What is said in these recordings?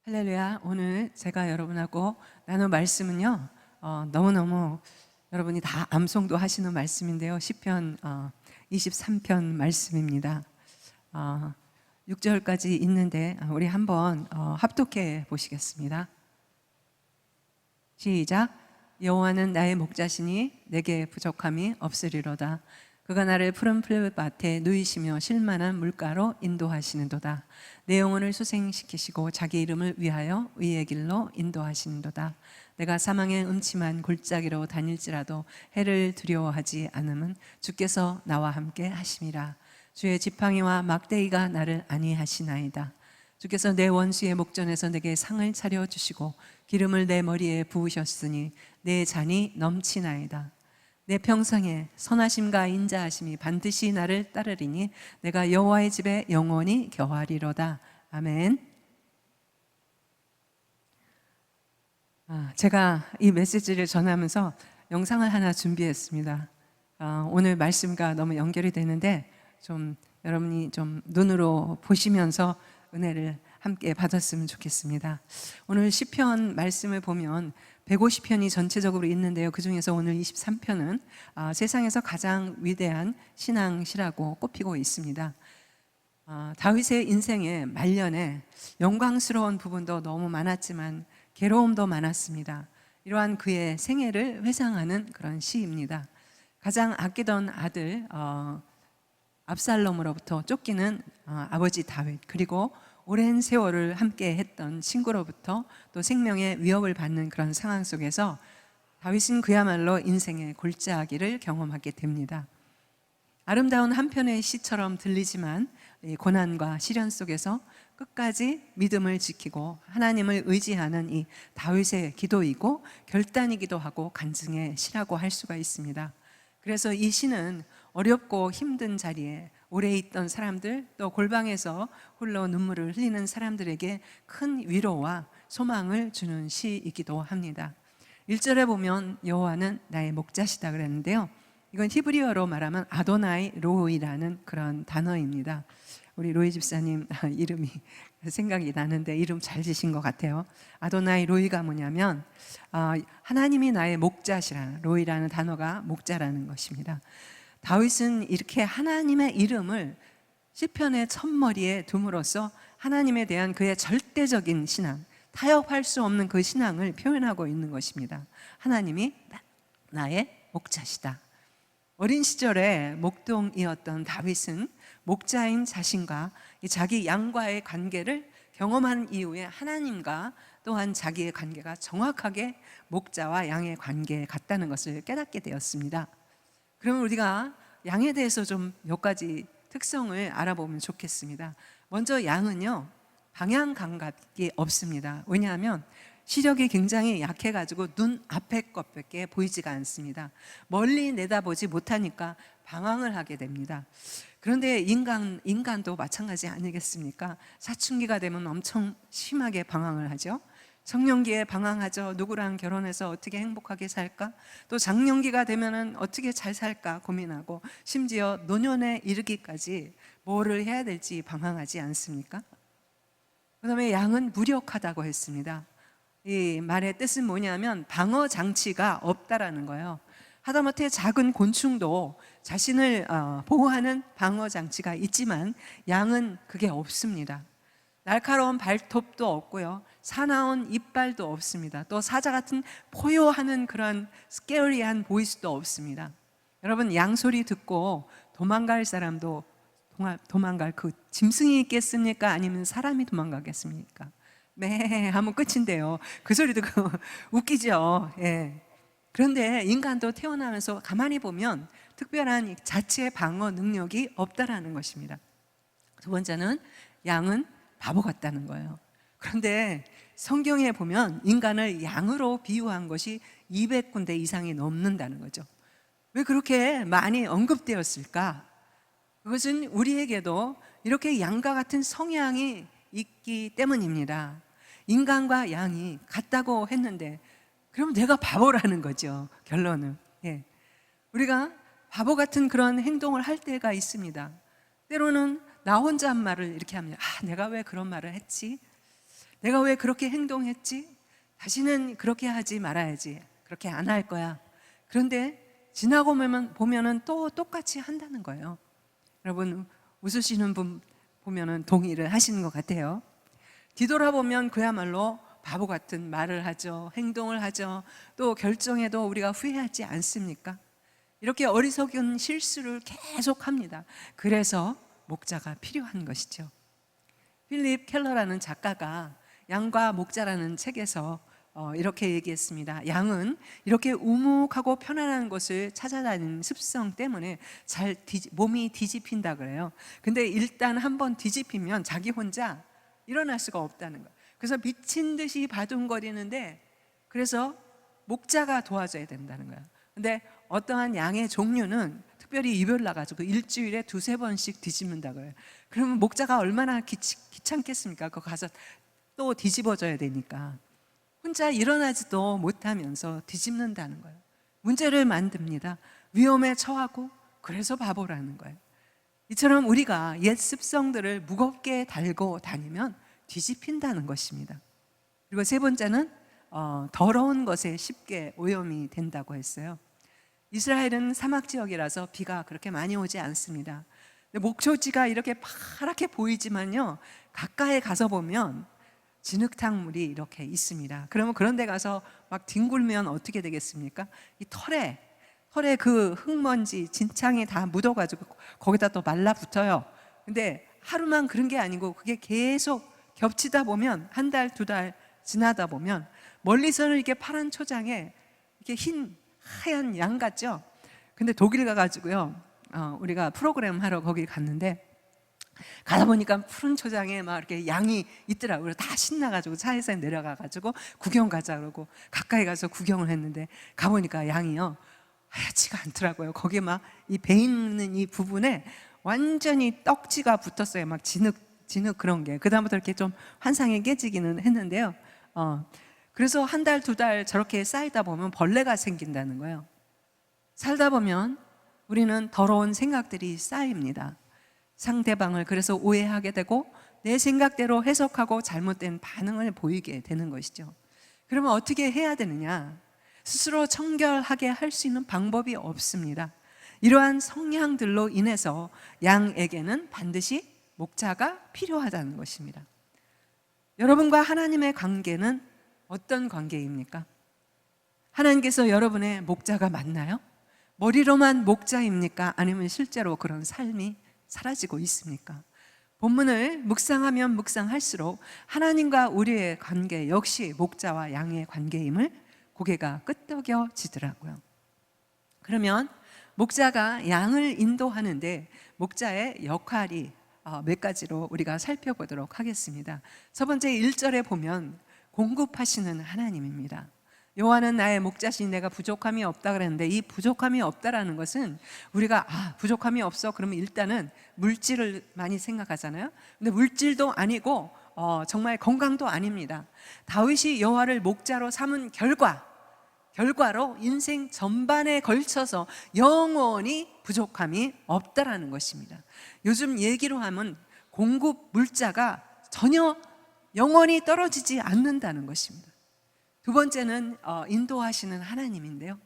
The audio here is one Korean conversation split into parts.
할렐루야. 오늘 제가 여러분하고 나눌 말씀은요, 너무너무 여러분이 다 암송도 하시는 말씀인데요. 시편 23편 말씀입니다. 6절까지 있는데 우리 한번 합독해 보시겠습니다. 시작. 여호와는 나의 목자시니 내게 부족함이 없으리로다. 그가 나를 푸른 풀밭에 누이시며 쉴만한 물가로 인도하시는도다. 내 영혼을 소생시키시고 자기 이름을 위하여 의의 길로 인도하시는도다. 내가 사망의 음침한 골짜기로 다닐지라도 해를 두려워하지 않음은 주께서 나와 함께 하심이라. 주의 지팡이와 막대기가 나를 안위하시나이다. 주께서 내 원수의 목전에서 내게 상을 차려주시고 기름을 내 머리에 부으셨으니 내 잔이 넘치나이다. 내 평생에 선하심과 인자하심이 반드시 나를 따르리니 내가 여호와의 집에 영원히 거하리로다. 아멘. 제가 이 메시지를 전하면서 영상을 하나 준비했습니다. 오늘 말씀과 너무 연결이 되는데 좀 여러분이 좀 눈으로 보시면서 은혜를 함께 받았으면 좋겠습니다. 오늘 시편 말씀을 보면 150편이 전체적으로 있는데요. 그중에서 오늘 23편은 세상에서 가장 위대한 신앙시라고 꼽히고 있습니다. 다윗의 인생의 말년에 영광스러운 부분도 너무 많았지만 괴로움도 많았습니다. 이러한 그의 생애를 회상하는 그런 시입니다. 가장 아끼던 아들 압살롬으로부터 쫓기는 아버지 다윗, 그리고 오랜 세월을 함께 했던 친구로부터 또 생명의 위협을 받는 그런 상황 속에서 다윗은 그야말로 인생의 골짜기를 경험하게 됩니다. 아름다운 한편의 시처럼 들리지만 이 고난과 시련 속에서 끝까지 믿음을 지키고 하나님을 의지하는 이 다윗의 기도이고 결단이기도 하고 간증의 시라고 할 수가 있습니다. 그래서 이 시는 어렵고 힘든 자리에 오래 있던 사람들, 또 골방에서 홀로 눈물을 흘리는 사람들에게 큰 위로와 소망을 주는 시이기도 합니다. 1절에 보면 여호와는 나의 목자시다 그랬는데요, 이건 히브리어로 말하면 아도나이 로이라는 그런 단어입니다. 우리 로이 집사님 이름이 생각이 나는데 이름 잘 지신 것 같아요. 아도나이 로이가 뭐냐면 하나님이 나의 목자시라, 로이라는 단어가 목자라는 것입니다. 다윗은 이렇게 하나님의 이름을 시편의 첫머리에 둠으로써 하나님에 대한 그의 절대적인 신앙, 타협할 수 없는 그 신앙을 표현하고 있는 것입니다. 하나님이 나의 목자시다. 어린 시절에 목동이었던 다윗은 목자인 자신과 자기 양과의 관계를 경험한 이후에 하나님과 또한 자기의 관계가 정확하게 목자와 양의 관계 같다는 것을 깨닫게 되었습니다. 그러면 우리가 양에 대해서 좀 몇 가지 특성을 알아보면 좋겠습니다. 먼저 양은요, 방향 감각이 없습니다. 왜냐하면 시력이 굉장히 약해가지고 눈 앞에 것밖에 보이지가 않습니다. 멀리 내다보지 못하니까 방황을 하게 됩니다. 그런데 인간도 마찬가지 아니겠습니까? 사춘기가 되면 엄청 심하게 방황을 하죠. 청년기에 방황하죠. 누구랑 결혼해서 어떻게 행복하게 살까? 또 장년기가 되면은 어떻게 잘 살까 고민하고, 심지어 노년에 이르기까지 뭐를 해야 될지 방황하지 않습니까? 그 다음에 양은 무력하다고 했습니다. 이 말의 뜻은 뭐냐면 방어 장치가 없다라는 거예요. 하다못해 작은 곤충도 자신을 보호하는 방어 장치가 있지만 양은 그게 없습니다. 날카로운 발톱도 없고요, 사나운 이빨도 없습니다. 또 사자 같은 포효하는 그런 스케어리한 보이스도 없습니다. 여러분, 양 소리 듣고 도망갈 사람도 도망갈 그 짐승이 있겠습니까? 아니면 사람이 도망가겠습니까? 매 하면 끝인데요. 그 소리 듣고 웃기죠. 예. 그런데 인간도 태어나면서 가만히 보면 특별한 자체 방어 능력이 없다라는 것입니다. 두 번째는 양은 바보 같다는 거예요. 그런데 성경에 보면 인간을 양으로 비유한 것이 200군데 이상이 넘는다는 거죠. 왜 그렇게 많이 언급되었을까? 그것은 우리에게도 이렇게 양과 같은 성향이 있기 때문입니다. 인간과 양이 같다고 했는데 그럼 내가 바보라는 거죠, 결론은. 예. 우리가 바보 같은 그런 행동을 할 때가 있습니다. 때로는 나 혼잣말을 이렇게 합니다. 내가 왜 그런 말을 했지? 내가 왜 그렇게 행동했지? 다시는 그렇게 하지 말아야지. 그렇게 안 할 거야. 그런데 지나고 보면은 또 똑같이 한다는 거예요. 여러분, 웃으시는 분 보면은 동의를 하시는 것 같아요. 뒤돌아보면 그야말로 바보 같은 말을 하죠. 행동을 하죠. 또 결정에도 우리가 후회하지 않습니까? 이렇게 어리석은 실수를 계속 합니다. 그래서 목자가 필요한 것이죠. 필립 켈러라는 작가가 양과 목자라는 책에서 이렇게 얘기했습니다. 양은 이렇게 우묵하고 편안한 곳을 찾아다니는 습성 때문에 몸이 뒤집힌다 그래요. 근데 일단 한번 뒤집히면 자기 혼자 일어날 수가 없다는 거예요. 그래서 미친 듯이 바둥거리는데, 그래서 목자가 도와줘야 된다는 거예요. 근데 어떠한 양의 종류는 특별히 이별 나가지고 일주일에 2-3번씩 뒤집는다고 해요. 그러면 목자가 얼마나 귀찮겠습니까? 그거 가서 또 뒤집어줘야 되니까 혼자 일어나지도 못하면서 뒤집는다는 거예요. 문제를 만듭니다. 위험에 처하고, 그래서 바보라는 거예요. 이처럼 우리가 옛 습성들을 무겁게 달고 다니면 뒤집힌다는 것입니다. 그리고 세 번째는 더러운 것에 쉽게 오염이 된다고 했어요. 이스라엘은 사막 지역이라서 비가 그렇게 많이 오지 않습니다. 목초지가 이렇게 파랗게 보이지만요, 가까이 가서 보면 진흙탕물이 이렇게 있습니다. 그러면 그런 데 가서 막 뒹굴면 어떻게 되겠습니까? 이 털에 그 흙먼지, 진창이 다 묻어가지고 거기다 또 말라붙어요. 근데 하루만 그런 게 아니고 그게 계속 겹치다 보면 1달, 2달 지나다 보면 멀리서는 이렇게 파란 초장에 이렇게 하얀 양 같죠? 근데 독일 가가지고요, 우리가 프로그램 하러 거기 갔는데, 가다 보니까 푸른 초장에 막 이렇게 양이 있더라고요. 다 신나가지고 차에서 내려가가지고 구경 가자 그러고 가까이 가서 구경을 했는데, 가보니까 양이요, 하얗지가 않더라고요. 거기에 막 이 배 있는 이 부분에 완전히 떡지가 붙었어요. 막 진흙 그런 게. 그다음부터 이렇게 좀 환상이 깨지기는 했는데요. 그래서 1달, 2달 저렇게 쌓이다 보면 벌레가 생긴다는 거예요. 살다 보면 우리는 더러운 생각들이 쌓입니다. 상대방을 그래서 오해하게 되고 내 생각대로 해석하고 잘못된 반응을 보이게 되는 것이죠. 그러면 어떻게 해야 되느냐? 스스로 청결하게 할 수 있는 방법이 없습니다. 이러한 성향들로 인해서 양에게는 반드시 목자가 필요하다는 것입니다. 여러분과 하나님의 관계는 어떤 관계입니까? 하나님께서 여러분의 목자가 맞나요? 머리로만 목자입니까? 아니면 실제로 그런 삶이 사라지고 있습니까? 본문을 묵상하면 묵상할수록 하나님과 우리의 관계 역시 목자와 양의 관계임을 고개가 끄덕여지더라고요. 그러면 목자가 양을 인도하는데 목자의 역할이 몇 가지로 우리가 살펴보도록 하겠습니다. 첫 번째 1절에 보면 공급하시는 하나님입니다. 여호와는 나의 목자시니 내가 부족함이 없다 그랬는데, 이 부족함이 없다라는 것은 우리가 부족함이 없어 그러면 일단은 물질을 많이 생각하잖아요. 근데 물질도 아니고 정말 건강도 아닙니다. 다윗이 여호와를 목자로 삼은 결과로 인생 전반에 걸쳐서 영원히 부족함이 없다라는 것입니다. 요즘 얘기로 하면 공급 물자가 전혀 영원히 떨어지지 않는다는 것입니다. 두 번째는 인도하시는 하나님인데요,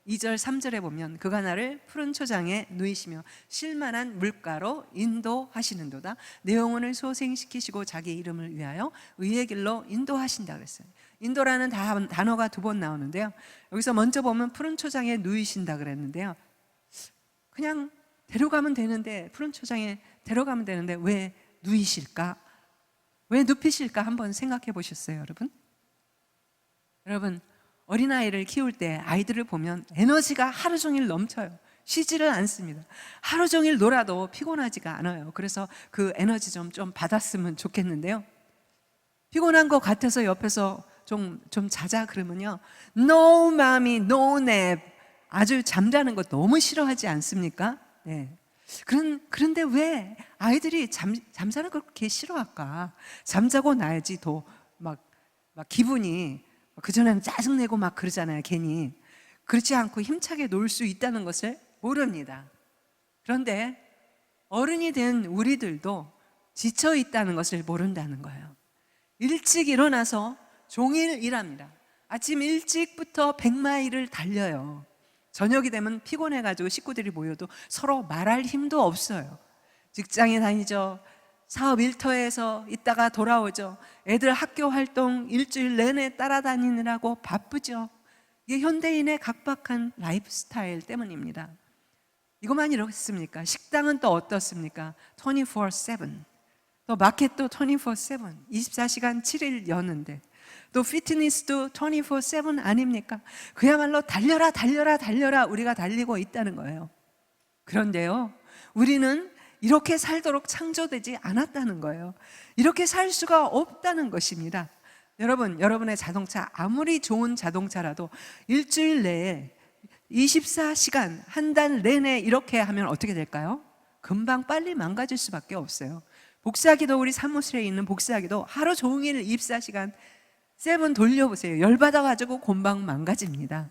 2절 3절에 보면 그가 나를 푸른 초장에 누이시며 쉴만한 물가로 인도하시는도다. 내 영혼을 소생시키시고 자기 이름을 위하여 의의 길로 인도하신다 그랬어요. 인도라는 단어가 2번 나오는데요, 여기서 먼저 보면 푸른 초장에 누이신다 그랬는데요, 그냥 데려가면 되는데, 푸른 초장에 데려가면 되는데 왜 누이실까? 왜 눕히실까? 한번 생각해 보셨어요, 여러분? 여러분, 어린아이를 키울 때 아이들을 보면 에너지가 하루 종일 넘쳐요. 쉬지를 않습니다. 하루 종일 놀아도 피곤하지가 않아요. 그래서 그 에너지 좀 받았으면 좋겠는데요, 피곤한 것 같아서 옆에서 좀 자자 그러면요, No mommy, no nap, 아주 잠자는 거 너무 싫어하지 않습니까? 네. 그런데 왜 아이들이 잠자는 걸 그렇게 싫어할까? 잠자고 나야지 더 막 기분이, 그전에는 짜증내고 막 그러잖아요, 괜히. 그렇지 않고 힘차게 놀 수 있다는 것을 모릅니다. 그런데 어른이 된 우리들도 지쳐 있다는 것을 모른다는 거예요. 일찍 일어나서 종일 일합니다. 아침 일찍부터 100마일을 달려요. 저녁이 되면 피곤해가지고 식구들이 모여도 서로 말할 힘도 없어요. 직장에 다니죠. 사업 일터에서 있다가 돌아오죠. 애들 학교 활동 일주일 내내 따라다니느라고 바쁘죠. 이게 현대인의 각박한 라이프 스타일 때문입니다. 이것만 이렇습니까? 식당은 또 어떻습니까? 24/7. 또 마켓도 24/7. 24시간 7일 여는데, 또 피트니스도 24/7 아닙니까? 그야말로 달려라 달려라 달려라 우리가 달리고 있다는 거예요. 그런데요, 우리는 이렇게 살도록 창조되지 않았다는 거예요. 이렇게 살 수가 없다는 것입니다. 여러분, 여러분의 자동차 아무리 좋은 자동차라도 일주일 내에 24시간 한 달 내내 이렇게 하면 어떻게 될까요? 금방 빨리 망가질 수밖에 없어요. 복사기도, 우리 사무실에 있는 복사기도 하루 종일 24시간 7 돌려보세요. 열받아가지고 금방 망가집니다.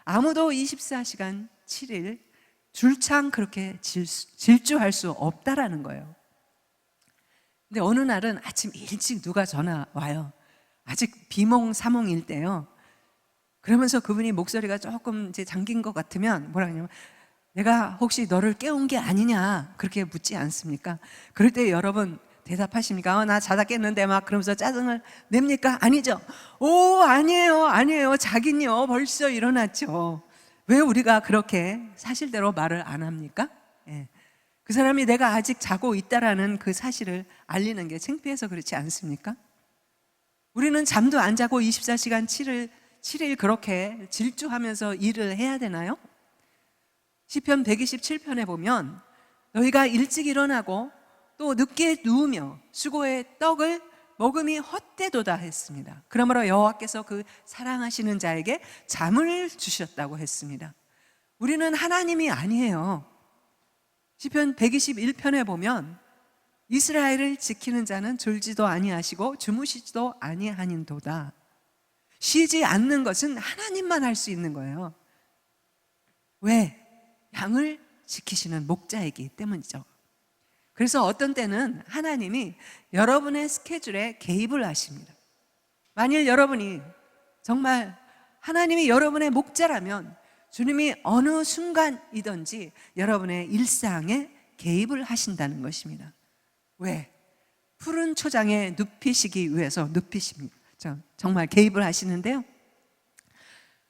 아무도 24시간 7일 줄창 그렇게 질주할 수 없다라는 거예요. 근데 어느 날은 아침 일찍 누가 전화 와요. 아직 비몽사몽일 때요. 그러면서 그분이 목소리가 조금 이제 잠긴 것 같으면 뭐라 하냐면, 내가 혹시 너를 깨운 게 아니냐 그렇게 묻지 않습니까? 그럴 때 여러분 대답하십니까? 나 자다 깼는데 막 그러면서 짜증을 냅니까? 아니죠. 오, 아니에요. 자긴요 벌써 일어났죠. 왜 우리가 그렇게 사실대로 말을 안 합니까? 예. 그 사람이 내가 아직 자고 있다라는 그 사실을 알리는 게 창피해서 그렇지 않습니까? 우리는 잠도 안 자고 24시간 7일 그렇게 질주하면서 일을 해야 되나요? 시편 127편에 보면 너희가 일찍 일어나고 또 늦게 누우며 수고의 떡을 먹음이 헛되도다 했습니다. 그러므로 여호와께서 그 사랑하시는 자에게 잠을 주셨다고 했습니다. 우리는 하나님이 아니에요. 시편 121편에 보면 이스라엘을 지키는 자는 졸지도 아니하시고 주무시지도 아니하는도다. 쉬지 않는 것은 하나님만 할 수 있는 거예요. 왜? 양을 지키시는 목자이기 때문이죠. 그래서 어떤 때는 하나님이 여러분의 스케줄에 개입을 하십니다. 만일 여러분이 정말 하나님이 여러분의 목자라면 주님이 어느 순간이든지 여러분의 일상에 개입을 하신다는 것입니다. 왜? 푸른 초장에 눕히시기 위해서 눕히십니다. 정말 개입을 하시는데요,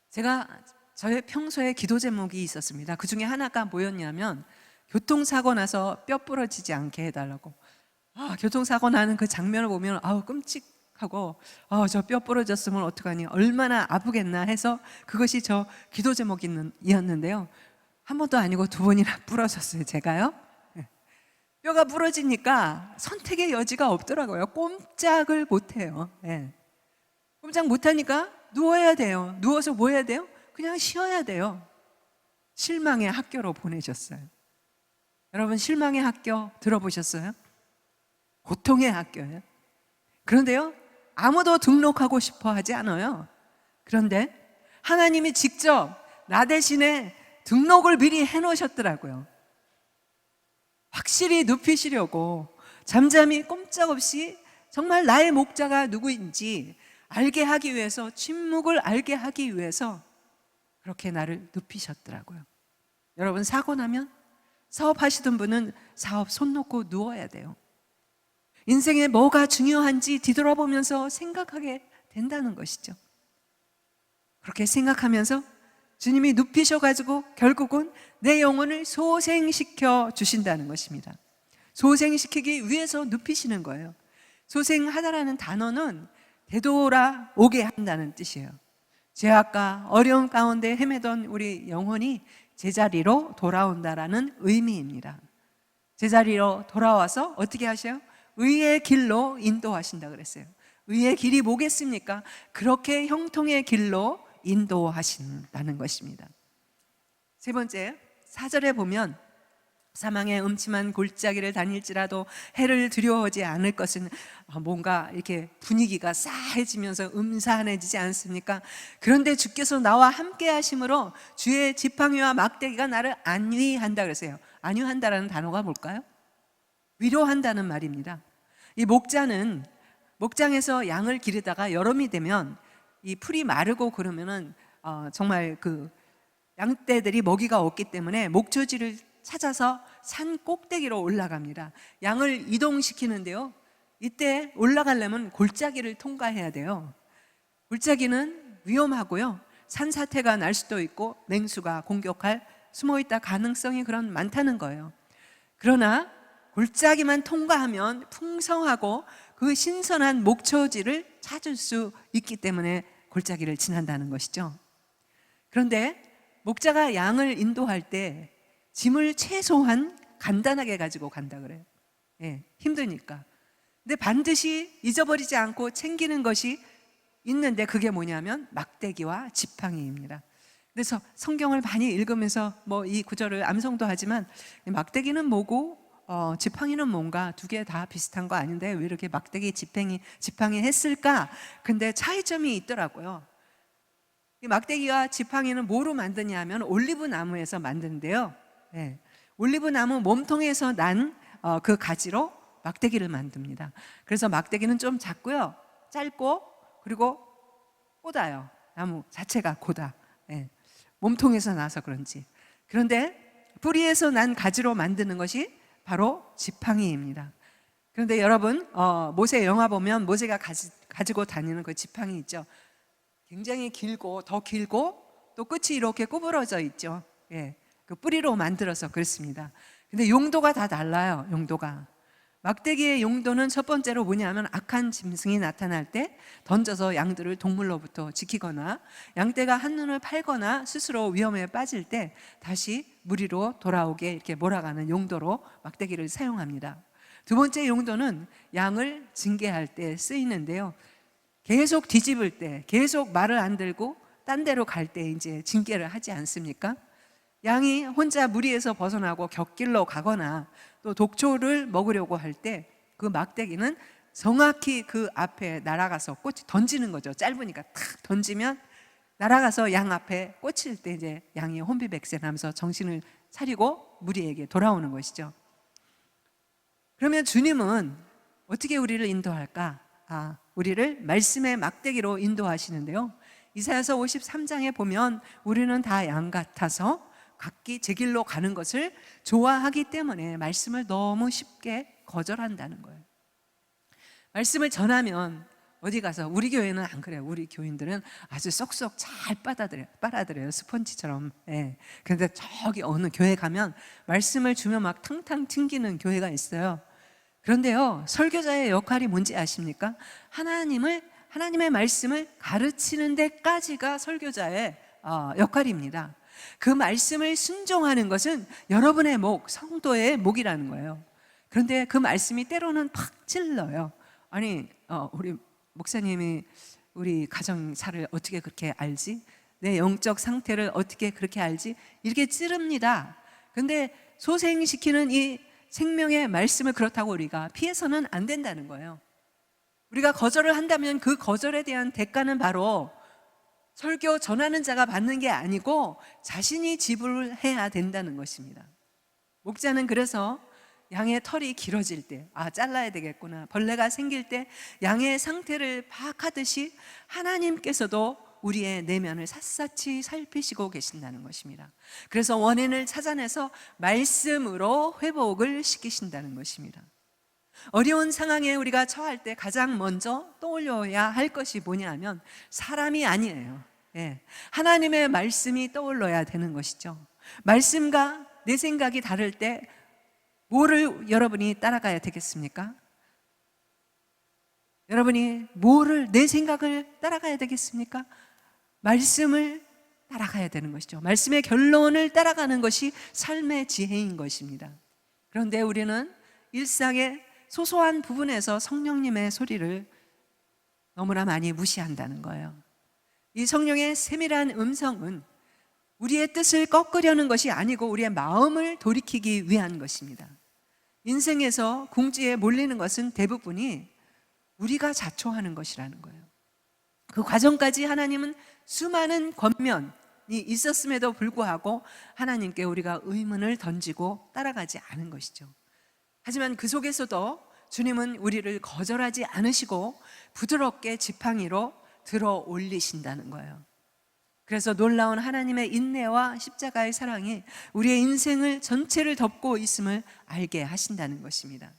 제가 저의 평소에 기도 제목이 있었습니다. 그 중에 하나가 뭐였냐면, 교통사고 나서 뼈 부러지지 않게 해달라고. 교통사고 나는 그 장면을 보면 끔찍하고, 저 뼈 부러졌으면 어떡하니, 얼마나 아프겠나 해서 그것이 저 기도 제목이었는데요, 한 번도 아니고 2번이나 부러졌어요, 제가요. 뼈가 부러지니까 선택의 여지가 없더라고요. 꼼짝을 못해요. 꼼짝 못하니까 누워야 돼요. 누워서 뭐 해야 돼요? 그냥 쉬어야 돼요. 실망의 학교로 보내셨어요. 여러분, 실망의 학교 들어보셨어요? 고통의 학교예요. 그런데요, 아무도 등록하고 싶어 하지 않아요. 그런데 하나님이 직접 나 대신에 등록을 미리 해놓으셨더라고요. 확실히 눕히시려고, 잠잠히 꼼짝없이 정말 나의 목자가 누구인지 알게 하기 위해서, 침묵을 알게 하기 위해서 그렇게 나를 눕히셨더라고요. 여러분, 사고 나면 사업하시던 분은 사업 손 놓고 누워야 돼요. 인생에 뭐가 중요한지 뒤돌아보면서 생각하게 된다는 것이죠. 그렇게 생각하면서 주님이 눕히셔가지고 결국은 내 영혼을 소생시켜 주신다는 것입니다. 소생시키기 위해서 눕히시는 거예요. 소생하다라는 단어는 되돌아오게 한다는 뜻이에요. 죄악과 어려움 가운데 헤매던 우리 영혼이 제자리로 돌아온다라는 의미입니다. 제자리로 돌아와서 어떻게 하셔요? 의의 길로 인도하신다 그랬어요. 의의 길이 뭐겠습니까? 그렇게 형통의 길로 인도하신다는 것입니다. 세 번째, 4절에 보면 사망의 음침한 골짜기를 다닐지라도 해를 두려워하지 않을 것은, 뭔가 이렇게 분위기가 싸해지면서 음산해지지 않습니까? 그런데 주께서 나와 함께 하심으로 주의 지팡이와 막대기가 나를 안위한다 그랬어요. 안위한다라는 단어가 뭘까요? 위로한다는 말입니다. 이 목자는 목장에서 양을 기르다가 여름이 되면 이 풀이 마르고 그러면은 정말 그 양떼들이 먹이가 없기 때문에 목초지를 찾아서 산 꼭대기로 올라갑니다. 양을 이동시키는데요. 이때 올라가려면 골짜기를 통과해야 돼요. 골짜기는 위험하고요. 산사태가 날 수도 있고 맹수가 공격할 숨어있다 가능성이 그런 많다는 거예요. 그러나 골짜기만 통과하면 풍성하고 그 신선한 목초지를 찾을 수 있기 때문에 골짜기를 지난다는 것이죠. 그런데 목자가 양을 인도할 때 짐을 최소한 간단하게 가지고 간다 그래요. 힘드니까. 근데 반드시 잊어버리지 않고 챙기는 것이 있는데 그게 뭐냐면 막대기와 지팡이입니다. 그래서 성경을 많이 읽으면서 뭐 이 구절을 암송도 하지만 막대기는 뭐고 지팡이는 뭔가 두 개 다 비슷한 거 아닌데 왜 이렇게 막대기 지팡이 했을까? 근데 차이점이 있더라고요. 이 막대기와 지팡이는 뭐로 만드냐 하면 올리브 나무에서 만드는데요. 올리브 나무 몸통에서 난 그 가지로 막대기를 만듭니다. 그래서 막대기는 좀 작고요, 짧고 그리고 고다요. 나무 자체가 고다. 몸통에서 나서 그런지. 그런데 뿌리에서 난 가지로 만드는 것이 바로 지팡이입니다. 그런데 여러분 모세 영화 보면 모세가 가지고 다니는 그 지팡이 있죠. 굉장히 길고 더 길고 또 끝이 이렇게 구부러져 있죠. 그 뿌리로 만들어서 그렇습니다. 근데 용도가 다 달라요. 용도가. 막대기의 용도는 첫 번째로 뭐냐면 악한 짐승이 나타날 때 던져서 양들을 동물로부터 지키거나 양떼가 한눈을 팔거나 스스로 위험에 빠질 때 다시 무리로 돌아오게 이렇게 몰아가는 용도로 막대기를 사용합니다. 두 번째 용도는 양을 징계할 때 쓰이는데요. 계속 뒤집을 때, 계속 말을 안 들고 딴 데로 갈 때 이제 징계를 하지 않습니까? 양이 혼자 무리에서 벗어나고 곁길로 가거나 또 독초를 먹으려고 할 때 그 막대기는 정확히 그 앞에 날아가서 던지는 거죠. 짧으니까 탁 던지면 날아가서 양 앞에 꽂힐 때 이제 양이 혼비백산하면서 정신을 차리고 무리에게 돌아오는 것이죠. 그러면 주님은 어떻게 우리를 인도할까? 우리를 말씀의 막대기로 인도하시는데요. 이사야서 53장에 보면 우리는 다 양 같아서 각기 제 길로 가는 것을 좋아하기 때문에 말씀을 너무 쉽게 거절한다는 거예요. 말씀을 전하면 어디 가서, 우리 교회는 안 그래요. 우리 교인들은 아주 쏙쏙 잘 빨아들여요. 스펀지처럼. 그런데 저기 어느 교회 가면 말씀을 주면 막 탕탕 튕기는 교회가 있어요. 그런데요, 설교자의 역할이 뭔지 아십니까? 하나님의 말씀을 가르치는 데까지가 설교자의 역할입니다. 그 말씀을 순종하는 것은 여러분의 목, 성도의 목이라는 거예요. 그런데 그 말씀이 때로는 팍 찔러요. 아니, 우리 목사님이 우리 가정사를 어떻게 그렇게 알지? 내 영적 상태를 어떻게 그렇게 알지? 이렇게 찌릅니다. 근데 소생시키는 이 생명의 말씀을 그렇다고 우리가 피해서는 안 된다는 거예요. 우리가 거절을 한다면 그 거절에 대한 대가는 바로 설교 전하는 자가 받는 게 아니고 자신이 지불해야 된다는 것입니다. 목자는 그래서 양의 털이 길어질 때 잘라야 되겠구나, 벌레가 생길 때 양의 상태를 파악하듯이 하나님께서도 우리의 내면을 샅샅이 살피시고 계신다는 것입니다. 그래서 원인을 찾아내서 말씀으로 회복을 시키신다는 것입니다. 어려운 상황에 우리가 처할 때 가장 먼저 떠올려야 할 것이 뭐냐 하면 사람이 아니에요. 하나님의 말씀이 떠올려야 되는 것이죠. 말씀과 내 생각이 다를 때 뭐를 여러분이 따라가야 되겠습니까? 여러분이 뭐를, 내 생각을 따라가야 되겠습니까? 말씀을 따라가야 되는 것이죠. 말씀의 결론을 따라가는 것이 삶의 지혜인 것입니다. 그런데 우리는 일상의 소소한 부분에서 성령님의 소리를 너무나 많이 무시한다는 거예요. 이 성령의 세밀한 음성은 우리의 뜻을 꺾으려는 것이 아니고 우리의 마음을 돌이키기 위한 것입니다. 인생에서 궁지에 몰리는 것은 대부분이 우리가 자초하는 것이라는 거예요. 그 과정까지 하나님은 수많은 권면이 있었음에도 불구하고 하나님께 우리가 의문을 던지고 따라가지 않은 것이죠. 하지만 그 속에서도 주님은 우리를 거절하지 않으시고 부드럽게 지팡이로 들어 올리신다는 거예요. 그래서 놀라운 하나님의 인내와 십자가의 사랑이 우리의 인생을 전체를 덮고 있음을 알게 하신다는 것입니다.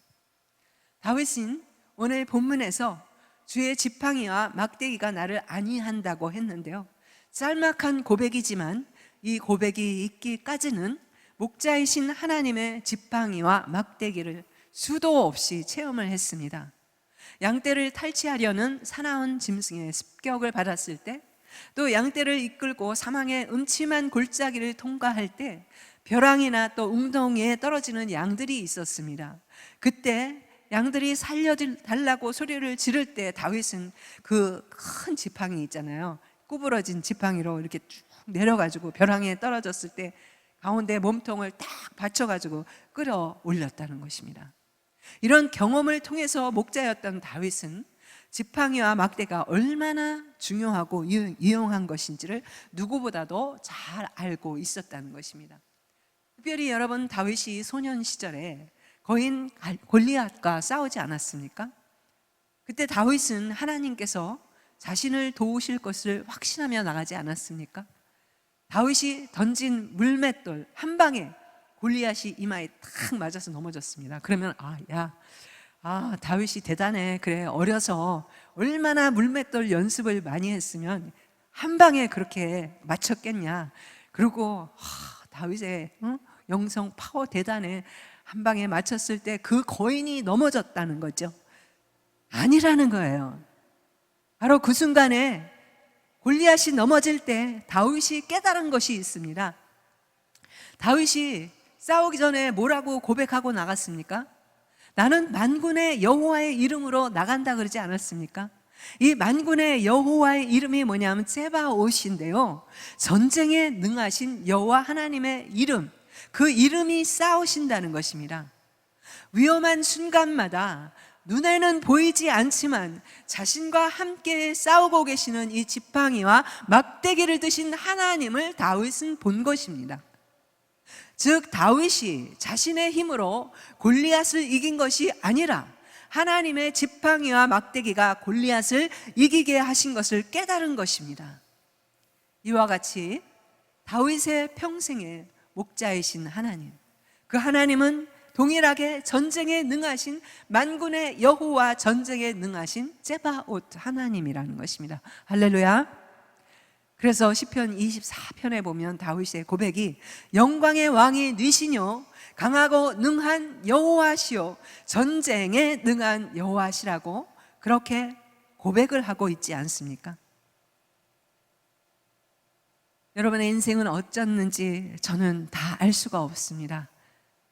다윗은 오늘 본문에서 주의 지팡이와 막대기가 나를 안위한다고 했는데요, 짤막한 고백이지만 이 고백이 있기까지는 목자이신 하나님의 지팡이와 막대기를 수도 없이 체험을 했습니다. 양떼를 탈취하려는 사나운 짐승의 습격을 받았을 때, 또 양떼를 이끌고 사망의 음침한 골짜기를 통과할 때 벼랑이나 또 웅덩이에 떨어지는 양들이 있었습니다. 그때 양들이 살려달라고 소리를 지를 때 다윗은 그 큰 지팡이 있잖아요, 구부러진 지팡이로 이렇게 쭉 내려가지고 벼랑에 떨어졌을 때 가운데 몸통을 딱 받쳐가지고 끌어올렸다는 것입니다. 이런 경험을 통해서 목자였던 다윗은 지팡이와 막대가 얼마나 중요하고 유용한 것인지를 누구보다도 잘 알고 있었다는 것입니다. 특별히 여러분, 다윗이 소년 시절에 거인 골리앗과 싸우지 않았습니까? 그때 다윗은 하나님께서 자신을 도우실 것을 확신하며 나가지 않았습니까? 다윗이 던진 물맷돌 한 방에 골리앗이 이마에 탁 맞아서 넘어졌습니다. 그러면 다윗이 대단해. 그래, 어려서 얼마나 물맷돌 연습을 많이 했으면 한 방에 그렇게 맞췄겠냐. 그리고 다윗의 영성 파워 대단해. 한 방에 맞췄을 때 그 거인이 넘어졌다는 거죠. 아니라는 거예요. 바로 그 순간에 골리앗이 넘어질 때 다윗이 깨달은 것이 있습니다. 다윗이 싸우기 전에 뭐라고 고백하고 나갔습니까? 나는 만군의 여호와의 이름으로 나간다 그러지 않았습니까? 이 만군의 여호와의 이름이 뭐냐면 ጼ바옷인데요, 전쟁에 능하신 여호와 하나님의 이름, 그 이름이 싸우신다는 것입니다. 위험한 순간마다 눈에는 보이지 않지만 자신과 함께 싸우고 계시는 이 지팡이와 막대기를 드신 하나님을 다윗은 본 것입니다. 즉 다윗이 자신의 힘으로 골리앗을 이긴 것이 아니라 하나님의 지팡이와 막대기가 골리앗을 이기게 하신 것을 깨달은 것입니다. 이와 같이 다윗의 평생의 목자이신 하나님, 그 하나님은 동일하게 전쟁에 능하신 만군의 여호와, 전쟁에 능하신 ጼ바옷 하나님이라는 것입니다. 할렐루야. 그래서 시편 24편에 보면 다윗의 고백이 영광의 왕이 니시뇨, 강하고 능한 여호와시요, 전쟁에 능한 여호와시라고 그렇게 고백을 하고 있지 않습니까? 여러분의 인생은 어쩌는지 저는 다 알 수가 없습니다.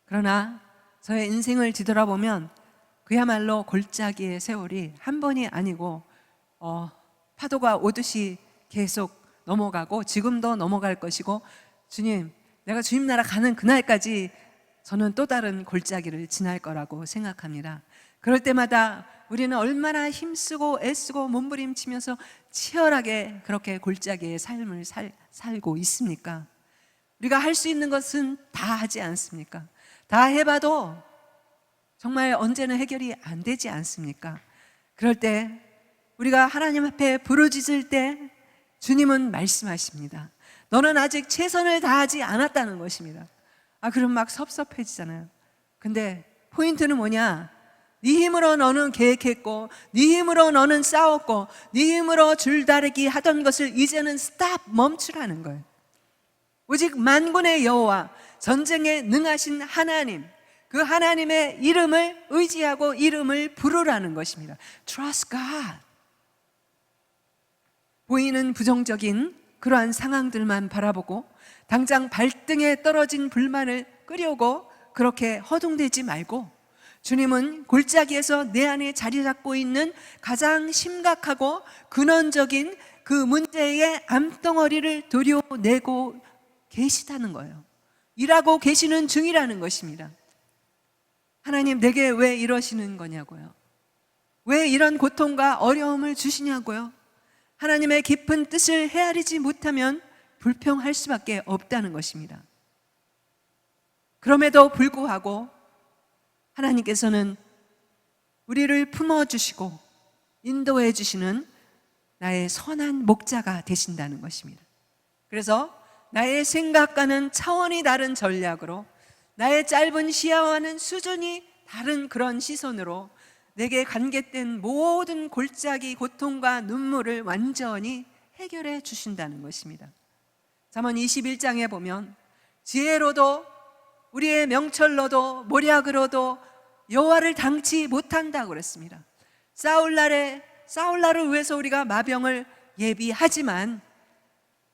그러나 저의 인생을 뒤돌아보면 그야말로 골짜기의 세월이 한 번이 아니고 파도가 오듯이 계속 넘어가고 지금도 넘어갈 것이고, 주님, 내가 주님 나라 가는 그날까지 저는 또 다른 골짜기를 지날 거라고 생각합니다. 그럴 때마다 우리는 얼마나 힘쓰고 애쓰고 몸부림치면서 치열하게 그렇게 골짜기의 삶을 살고 있습니까? 우리가 할 수 있는 것은 다 하지 않습니까? 다 해봐도 정말 언제는 해결이 안 되지 않습니까? 그럴 때 우리가 하나님 앞에 부르짖을 때 주님은 말씀하십니다. 너는 아직 최선을 다하지 않았다는 것입니다. 그럼 막 섭섭해지잖아요. 근데 포인트는 뭐냐? 네 힘으로 너는 계획했고, 네 힘으로 너는 싸웠고, 네 힘으로 줄다리기 하던 것을 이제는 스탑, 멈추라는 거예요. 오직 만군의 여호와, 전쟁에 능하신 하나님, 그 하나님의 이름을 의지하고 이름을 부르라는 것입니다. Trust God. 보이는 부정적인 그러한 상황들만 바라보고 당장 발등에 떨어진 불만을 끄려고 그렇게 허둥대지 말고, 주님은 골짜기에서 내 안에 자리 잡고 있는 가장 심각하고 근원적인 그 문제의 암덩어리를 도려내고 계시다는 거예요. 일하고 계시는 중이라는 것입니다. 하나님, 내게 왜 이러시는 거냐고요? 왜 이런 고통과 어려움을 주시냐고요? 하나님의 깊은 뜻을 헤아리지 못하면 불평할 수밖에 없다는 것입니다. 그럼에도 불구하고 하나님께서는 우리를 품어주시고 인도해 주시는 나의 선한 목자가 되신다는 것입니다. 그래서 나의 생각과는 차원이 다른 전략으로, 나의 짧은 시야와는 수준이 다른 그런 시선으로 내게 관계된 모든 골짜기 고통과 눈물을 완전히 해결해 주신다는 것입니다. 잠언 21장에 보면 지혜로도 우리의 명철로도 모략으로도 여호와를 당치 못한다고 그랬습니다. 싸울 날을 위해서 우리가 마병을 예비하지만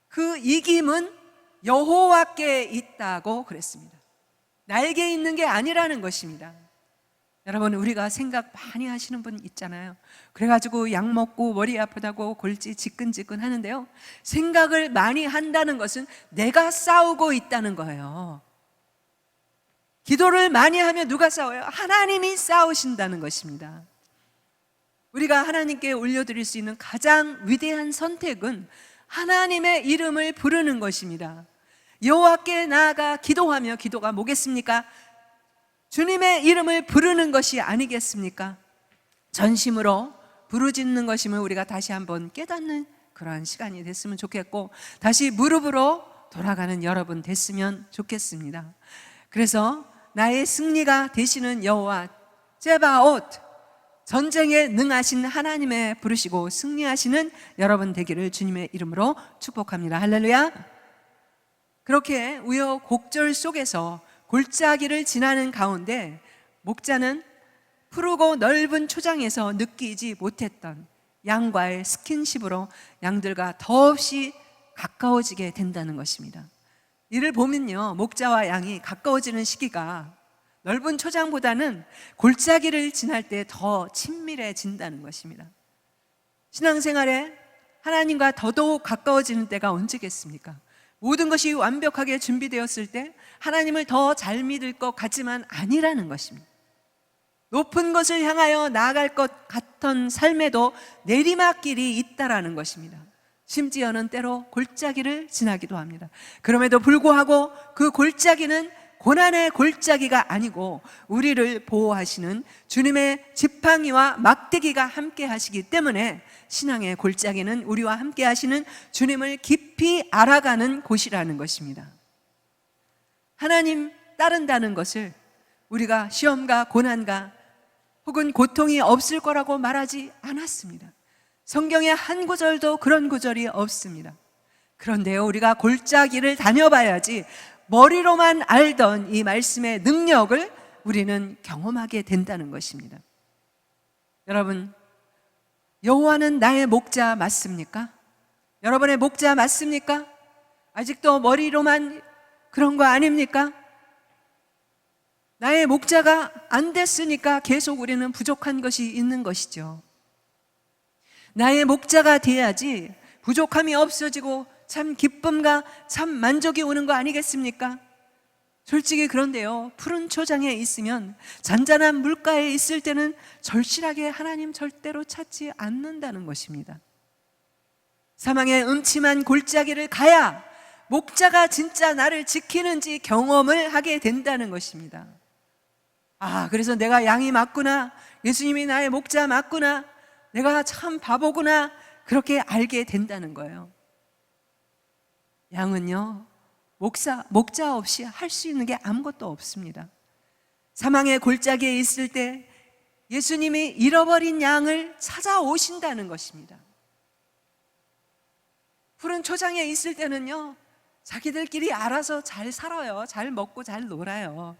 그 이김은 여호와께 있다고 그랬습니다. 나에게 있는 게 아니라는 것입니다. 여러분, 우리가 생각 많이 하시는 분 있잖아요. 그래가지고 약 먹고 머리 아프다고 골지 지끈지끈 하는데요, 생각을 많이 한다는 것은 내가 싸우고 있다는 거예요. 기도를 많이 하면 누가 싸워요? 하나님이 싸우신다는 것입니다. 우리가 하나님께 올려드릴 수 있는 가장 위대한 선택은 하나님의 이름을 부르는 것입니다. 여호와께 나아가 기도하며, 기도가 뭐겠습니까? 주님의 이름을 부르는 것이 아니겠습니까? 전심으로 부르짖는 것임을 우리가 다시 한번 깨닫는 그러한 시간이 됐으면 좋겠고, 다시 무릎으로 돌아가는 여러분 됐으면 좋겠습니다. 그래서 나의 승리가 되시는 여호와 제바옷, 전쟁에 능하신 하나님의 부르시고 승리하시는 여러분 되기를 주님의 이름으로 축복합니다. 할렐루야. 그렇게 우여곡절 속에서 골짜기를 지나는 가운데 목자는 푸르고 넓은 초장에서 느끼지 못했던 양과의 스킨십으로 양들과 더없이 가까워지게 된다는 것입니다. 이를 보면요, 목자와 양이 가까워지는 시기가 넓은 초장보다는 골짜기를 지날 때 더 친밀해진다는 것입니다. 신앙생활에 하나님과 더더욱 가까워지는 때가 언제겠습니까? 모든 것이 완벽하게 준비되었을 때 하나님을 더 잘 믿을 것 같지만 아니라는 것입니다. 높은 것을 향하여 나아갈 것 같던 삶에도 내리막길이 있다라는 것입니다. 심지어는 때로 골짜기를 지나기도 합니다. 그럼에도 불구하고 그 골짜기는 고난의 골짜기가 아니고 우리를 보호하시는 주님의 지팡이와 막대기가 함께 하시기 때문에 신앙의 골짜기는 우리와 함께 하시는 주님을 깊이 알아가는 곳이라는 것입니다. 하나님 따른다는 것을 우리가 시험과 고난과 혹은 고통이 없을 거라고 말하지 않았습니다. 성경에 한 구절도 그런 구절이 없습니다. 그런데요, 우리가 골짜기를 다녀봐야지 머리로만 알던 이 말씀의 능력을 우리는 경험하게 된다는 것입니다. 여러분, 여호와는 나의 목자 맞습니까? 여러분의 목자 맞습니까? 아직도 머리로만 그런 거 아닙니까? 나의 목자가 안 됐으니까 계속 우리는 부족한 것이 있는 것이죠. 나의 목자가 돼야지 부족함이 없어지고 참 기쁨과 참 만족이 오는 거 아니겠습니까? 솔직히 그런데요, 푸른 초장에 있으면, 잔잔한 물가에 있을 때는 절실하게 하나님 절대로 찾지 않는다는 것입니다. 사망의 음침한 골짜기를 가야 목자가 진짜 나를 지키는지 경험을 하게 된다는 것입니다. 아, 그래서 내가 양이 맞구나, 예수님이 나의 목자 맞구나, 내가 참 바보구나, 그렇게 알게 된다는 거예요. 양은요, 목자 없이 할 수 있는 게 아무것도 없습니다. 사망의 골짜기에 있을 때 예수님이 잃어버린 양을 찾아오신다는 것입니다. 푸른 초장에 있을 때는요, 자기들끼리 알아서 잘 살아요. 잘 먹고 잘 놀아요.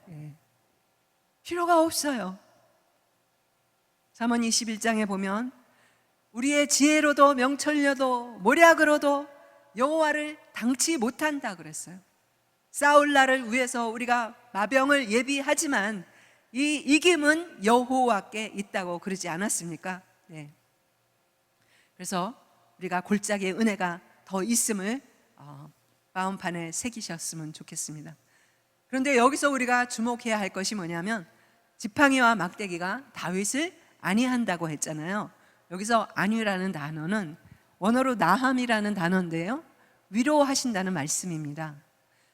필요가 없어요. 잠언 21장에 보면 우리의 지혜로도 명철로도 모략으로도 여호와를 당치 못한다 그랬어요. 싸울 날을 위해서 우리가 마병을 예비하지만 이 이김은 여호와께 있다고 그러지 않았습니까? 네. 그래서 우리가 골짜기의 은혜가 더 있음을 마음판에 새기셨으면 좋겠습니다. 그런데 여기서 우리가 주목해야 할 것이 뭐냐면, 지팡이와 막대기가 다윗을 안위한다고 했잖아요. 여기서 안위라는 단어는 원어로 나함이라는 단어인데요, 위로하신다는 말씀입니다.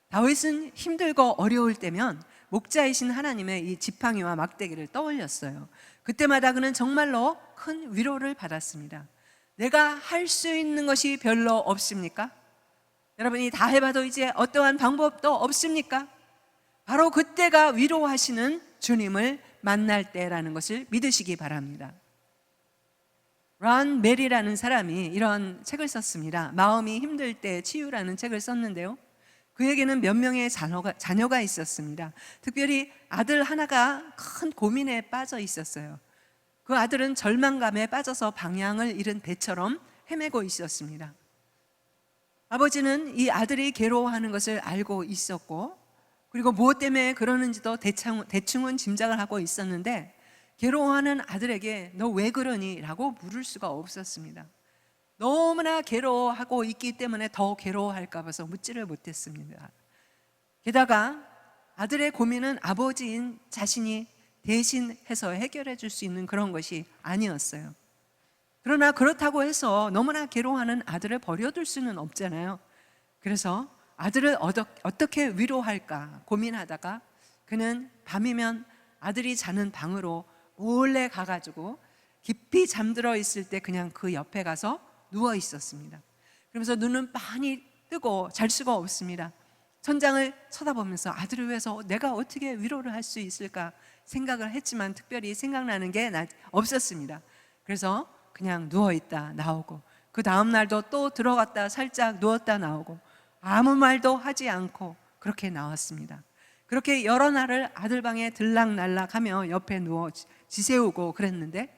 다윗은 힘들고 어려울 때면 목자이신 하나님의 이 지팡이와 막대기를 떠올렸어요. 그때마다 그는 정말로 큰 위로를 받았습니다. 내가 할 수 있는 것이 별로 없습니까? 여러분이 다 해봐도 이제 어떠한 방법도 없습니까? 바로 그때가 위로하시는 주님을 만날 때라는 것을 믿으시기 바랍니다. 런 메리라는 사람이 이런 책을 썼습니다. 마음이 힘들 때 치유라는 책을 썼는데요, 그에게는 몇 명의 자녀가 있었습니다. 특별히 아들 하나가 큰 고민에 빠져 있었어요. 그 아들은 절망감에 빠져서 방향을 잃은 배처럼 헤매고 있었습니다. 아버지는 이 아들이 괴로워하는 것을 알고 있었고, 그리고 무엇 때문에 그러는지도 대충은 짐작을 하고 있었는데, 괴로워하는 아들에게 너 왜 그러니? 라고 물을 수가 없었습니다. 너무나 괴로워하고 있기 때문에 더 괴로워할까 봐서 묻지를 못했습니다. 게다가 아들의 고민은 아버지인 자신이 대신해서 해결해 줄 수 있는 그런 것이 아니었어요. 그러나 그렇다고 해서 너무나 괴로워하는 아들을 버려둘 수는 없잖아요. 그래서 아들을 어떻게 위로할까 고민하다가 그는 밤이면 아들이 자는 방으로 몰래 가가지고 깊이 잠들어 있을 때 그냥 그 옆에 가서 누워 있었습니다. 그러면서 눈은 많이 뜨고 잘 수가 없습니다. 천장을 쳐다보면서 아들을 위해서 내가 어떻게 위로를 할 수 있을까 생각을 했지만 특별히 생각나는 게 없었습니다. 그래서 그냥 누워있다 나오고, 그 다음 날도 또 들어갔다 살짝 누웠다 나오고, 아무 말도 하지 않고 그렇게 나왔습니다. 그렇게 여러 날을 아들 방에 들락날락하며 옆에 누워 지새우고 그랬는데,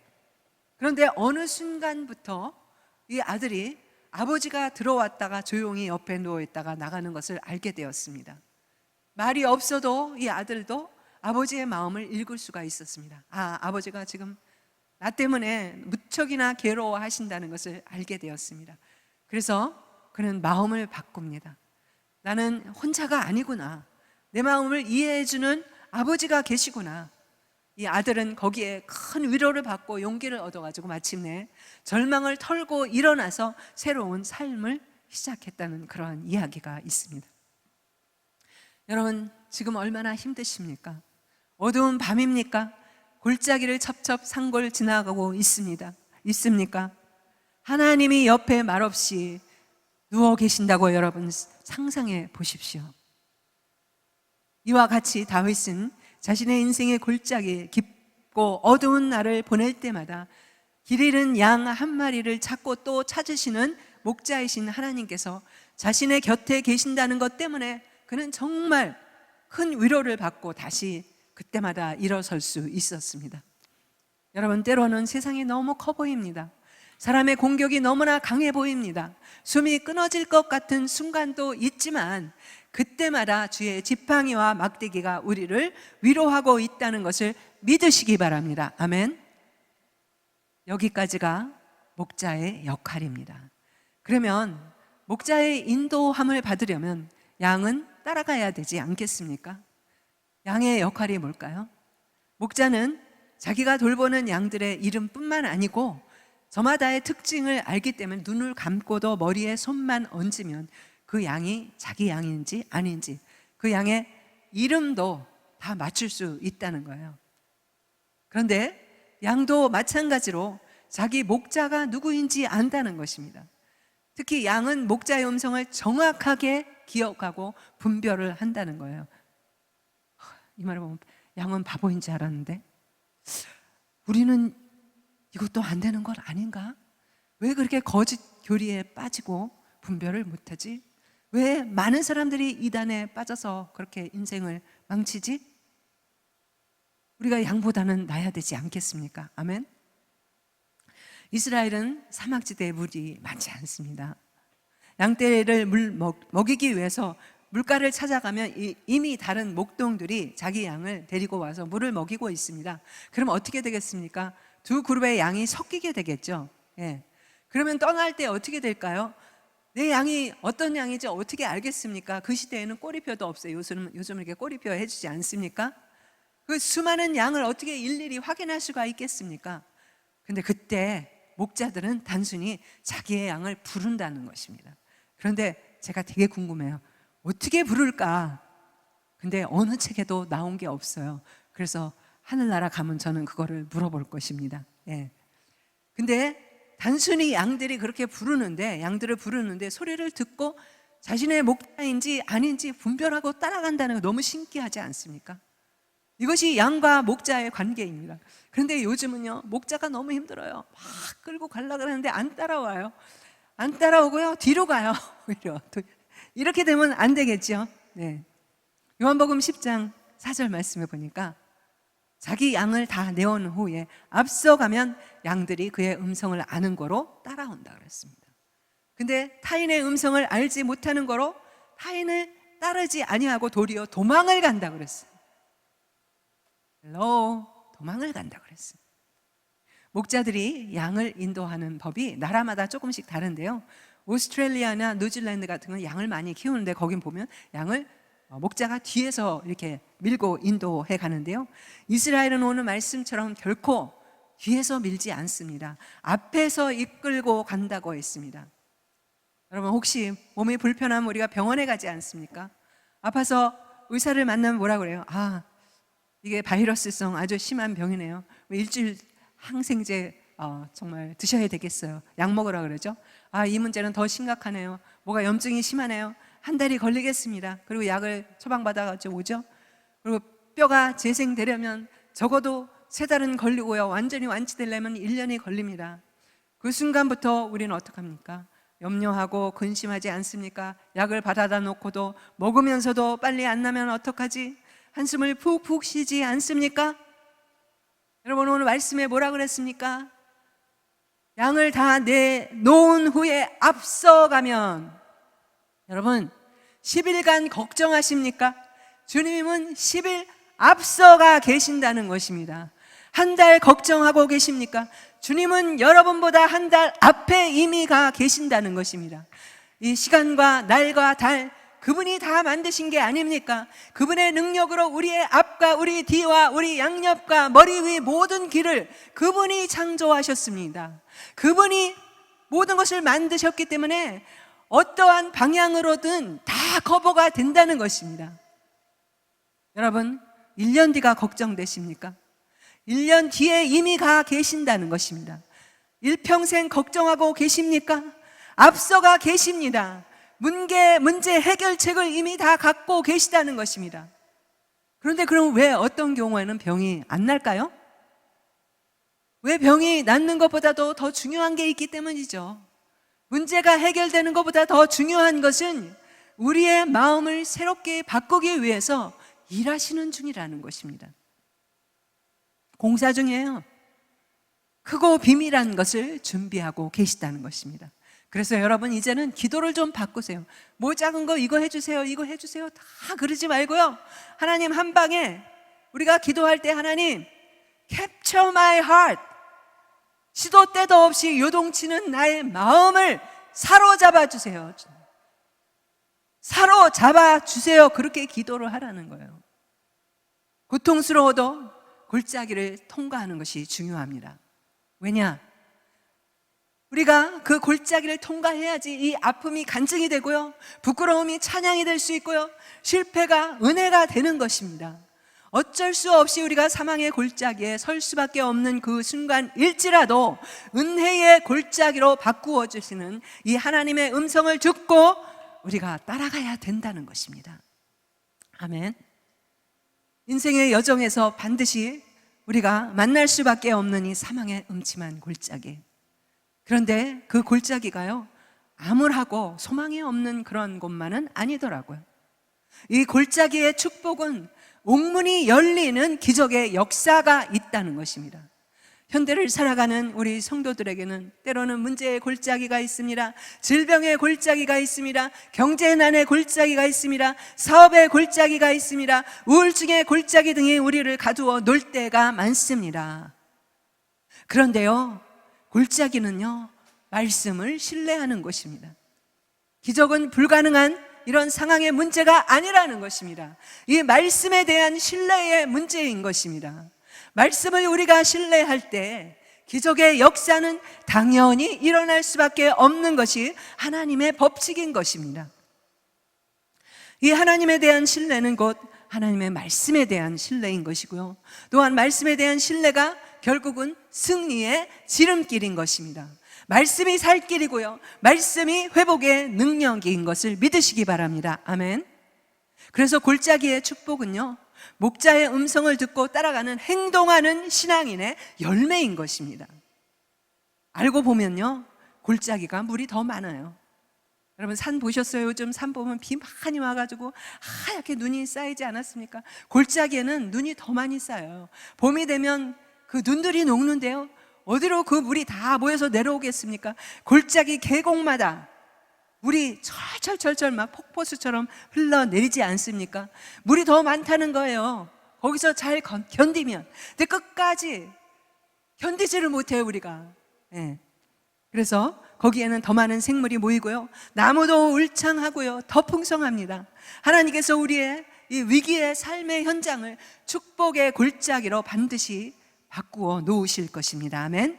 그런데 어느 순간부터 이 아들이 아버지가 들어왔다가 조용히 옆에 누워있다가 나가는 것을 알게 되었습니다. 말이 없어도 이 아들도 아버지의 마음을 읽을 수가 있었습니다. 아버지가 지금 나 때문에 무척이나 괴로워하신다는 것을 알게 되었습니다. 그래서 그는 마음을 바꿉니다. 나는 혼자가 아니구나. 내 마음을 이해해주는 아버지가 계시구나. 이 아들은 거기에 큰 위로를 받고 용기를 얻어가지고 마침내 절망을 털고 일어나서 새로운 삶을 시작했다는 그러한 이야기가 있습니다. 여러분, 지금 얼마나 힘드십니까? 어두운 밤입니까? 골짜기를 첩첩 산골 지나가고 있습니까? 하나님이 옆에 말없이 누워 계신다고 여러분 상상해 보십시오. 이와 같이 다윗은 자신의 인생의 골짜기 깊고 어두운 날을 보낼 때마다 길 잃은 양 한 마리를 찾고 또 찾으시는 목자이신 하나님께서 자신의 곁에 계신다는 것 때문에 그는 정말 큰 위로를 받고 다시 그때마다 일어설 수 있었습니다. 여러분, 때로는 세상이 너무 커 보입니다. 사람의 공격이 너무나 강해 보입니다. 숨이 끊어질 것 같은 순간도 있지만 그때마다 주의 지팡이와 막대기가 우리를 위로하고 있다는 것을 믿으시기 바랍니다. 아멘. 여기까지가 목자의 역할입니다. 그러면 목자의 인도함을 받으려면 양은 따라가야 되지 않겠습니까? 양의 역할이 뭘까요? 목자는 자기가 돌보는 양들의 이름뿐만 아니고 저마다의 특징을 알기 때문에 눈을 감고도 머리에 손만 얹으면 그 양이 자기 양인지 아닌지 그 양의 이름도 다 맞출 수 있다는 거예요. 그런데 양도 마찬가지로 자기 목자가 누구인지 안다는 것입니다. 특히 양은 목자의 음성을 정확하게 기억하고 분별을 한다는 거예요. 이 말을 보면 양은 바보인 줄 알았는데 우리는 이것도 안 되는 건 아닌가? 왜 그렇게 거짓 교리에 빠지고 분별을 못하지? 왜 많은 사람들이 이단에 빠져서 그렇게 인생을 망치지? 우리가 양보다는 나야 되지 않겠습니까? 아멘. 이스라엘은 사막지대에 물이 많지 않습니다. 양떼를 먹이기 위해서 물가를 찾아가면 이미 다른 목동들이 자기 양을 데리고 와서 물을 먹이고 있습니다. 그럼 어떻게 되겠습니까? 두 그룹의 양이 섞이게 되겠죠. 예. 그러면 떠날 때 어떻게 될까요? 내 양이 어떤 양인지 어떻게 알겠습니까? 그 시대에는 꼬리표도 없어요. 요즘 이렇게 꼬리표 해주지 않습니까? 그 수많은 양을 어떻게 일일이 확인할 수가 있겠습니까? 근데 그때 목자들은 단순히 자기의 양을 부른다는 것입니다. 그런데 제가 되게 궁금해요. 어떻게 부를까? 근데 어느 책에도 나온 게 없어요. 그래서 하늘나라 가면 저는 그거를 물어볼 것입니다. 예. 근데 단순히 양들이 그렇게 부르는데, 양들을 부르는데 소리를 듣고 자신의 목자인지 아닌지 분별하고 따라간다는 거 너무 신기하지 않습니까? 이것이 양과 목자의 관계입니다. 그런데 요즘은요, 목자가 너무 힘들어요. 막 끌고 가려고 그러는데 안 따라와요. 안 따라오고요, 뒤로 가요. 오히려. 이렇게 되면 안 되겠죠. 네. 요한복음 10장 4절 말씀에 보니까 자기 양을 다 내온 후에 앞서가면 양들이 그의 음성을 아는 거로 따라온다 그랬습니다. 근데 타인의 음성을 알지 못하는 거로 타인을 따르지 아니하고 도리어 도망을 간다 그랬어요. 도망을 간다 그랬어요. 목자들이 양을 인도하는 법이 나라마다 조금씩 다른데요, 오스트레일리아나 뉴질랜드 같은 건 양을 많이 키우는데 거긴 보면 양을 목자가 뒤에서 이렇게 밀고 인도해 가는데요, 이스라엘은 오늘 말씀처럼 결코 뒤에서 밀지 않습니다. 앞에서 이끌고 간다고 했습니다. 여러분, 혹시 몸이 불편하면 우리가 병원에 가지 않습니까? 아파서 의사를 만나면 뭐라 그래요? 이게 바이러스성 아주 심한 병이네요. 일주일 항생제 정말 드셔야 되겠어요. 약 먹으라 그러죠. 이 문제는 더 심각하네요. 뭐가 염증이 심하네요. 한 달이 걸리겠습니다. 그리고 약을 처방받아가지고 오죠. 그리고 뼈가 재생되려면 적어도 3달은 걸리고요, 완전히 완치되려면 1년이 걸립니다. 그 순간부터 우리는 어떡합니까? 염려하고 근심하지 않습니까? 약을 받아다 놓고도 먹으면서도 빨리 안 나면 어떡하지? 한숨을 푹푹 쉬지 않습니까? 여러분, 오늘 말씀에 뭐라 그랬습니까? 양을 다 내놓은 후에 앞서가면, 여러분 10일간 걱정하십니까? 주님은 10일 앞서가 계신다는 것입니다. 한 달 걱정하고 계십니까? 주님은 여러분보다 한 달 앞에 이미 가 계신다는 것입니다. 이 시간과 날과 달, 그분이 다 만드신 게 아닙니까? 그분의 능력으로 우리의 앞과 우리 뒤와 우리 양옆과 머리 위 모든 길을 그분이 창조하셨습니다. 그분이 모든 것을 만드셨기 때문에 어떠한 방향으로든 다 커버가 된다는 것입니다. 여러분, 1년 뒤가 걱정되십니까? 1년 뒤에 이미 가 계신다는 것입니다. 일평생 걱정하고 계십니까? 앞서가 계십니다. 문제 해결책을 이미 다 갖고 계시다는 것입니다. 그런데 그럼 왜 어떤 경우에는 병이 안 날까요? 왜 병이 낫는 것보다도 더 중요한 게 있기 때문이죠. 문제가 해결되는 것보다 더 중요한 것은 우리의 마음을 새롭게 바꾸기 위해서 일하시는 중이라는 것입니다. 공사 중이에요. 크고 비밀한 것을 준비하고 계시다는 것입니다. 그래서 여러분, 이제는 기도를 좀 바꾸세요. 뭐 작은 거 이거 해주세요, 이거 해주세요 다 그러지 말고요, 하나님 한 방에 우리가 기도할 때 하나님 capture my heart, 시도 때도 없이 요동치는 나의 마음을 사로잡아 주세요. 사로잡아 주세요. 그렇게 기도를 하라는 거예요. 고통스러워도 골짜기를 통과하는 것이 중요합니다. 왜냐? 우리가 그 골짜기를 통과해야지 이 아픔이 간증이 되고요, 부끄러움이 찬양이 될 수 있고요, 실패가 은혜가 되는 것입니다. 어쩔 수 없이 우리가 사망의 골짜기에 설 수밖에 없는 그 순간일지라도 은혜의 골짜기로 바꾸어 주시는 이 하나님의 음성을 듣고 우리가 따라가야 된다는 것입니다. 아멘. 인생의 여정에서 반드시 우리가 만날 수밖에 없는 이 사망의 음침한 골짜기. 그런데 그 골짜기가요, 암울하고 소망이 없는 그런 곳만은 아니더라고요. 이 골짜기의 축복은 옥문이 열리는 기적의 역사가 있다는 것입니다. 현대를 살아가는 우리 성도들에게는 때로는 문제의 골짜기가 있습니다. 질병의 골짜기가 있습니다. 경제난의 골짜기가 있습니다. 사업의 골짜기가 있습니다. 우울증의 골짜기 등이 우리를 가두어 놓을 때가 많습니다. 그런데요, 골짜기는요, 말씀을 신뢰하는 것입니다. 기적은 불가능한 이런 상황의 문제가 아니라는 것입니다. 이 말씀에 대한 신뢰의 문제인 것입니다. 말씀을 우리가 신뢰할 때 기적의 역사는 당연히 일어날 수밖에 없는 것이 하나님의 법칙인 것입니다. 이 하나님에 대한 신뢰는 곧 하나님의 말씀에 대한 신뢰인 것이고요. 또한 말씀에 대한 신뢰가 결국은 승리의 지름길인 것입니다. 말씀이 살 길이고요. 말씀이 회복의 능력인 것을 믿으시기 바랍니다. 아멘. 그래서 골짜기의 축복은요, 목자의 음성을 듣고 따라가는 행동하는 신앙인의 열매인 것입니다. 알고 보면요, 골짜기가 물이 더 많아요. 여러분 산 보셨어요? 요즘 산 보면 비 많이 와가지고 하얗게 눈이 쌓이지 않았습니까? 골짜기에는 눈이 더 많이 쌓여요. 봄이 되면 그 눈들이 녹는데요, 어디로 그 물이 다 모여서 내려오겠습니까? 골짜기 계곡마다 물이 철철철철 막 폭포수처럼 흘러내리지 않습니까? 물이 더 많다는 거예요. 거기서 잘 견디면. 근데 끝까지 견디지를 못해요, 우리가. 네. 그래서 거기에는 더 많은 생물이 모이고요, 나무도 울창하고요, 더 풍성합니다. 하나님께서 우리의 이 위기의 삶의 현장을 축복의 골짜기로 반드시 바꾸어 놓으실 것입니다. 아멘.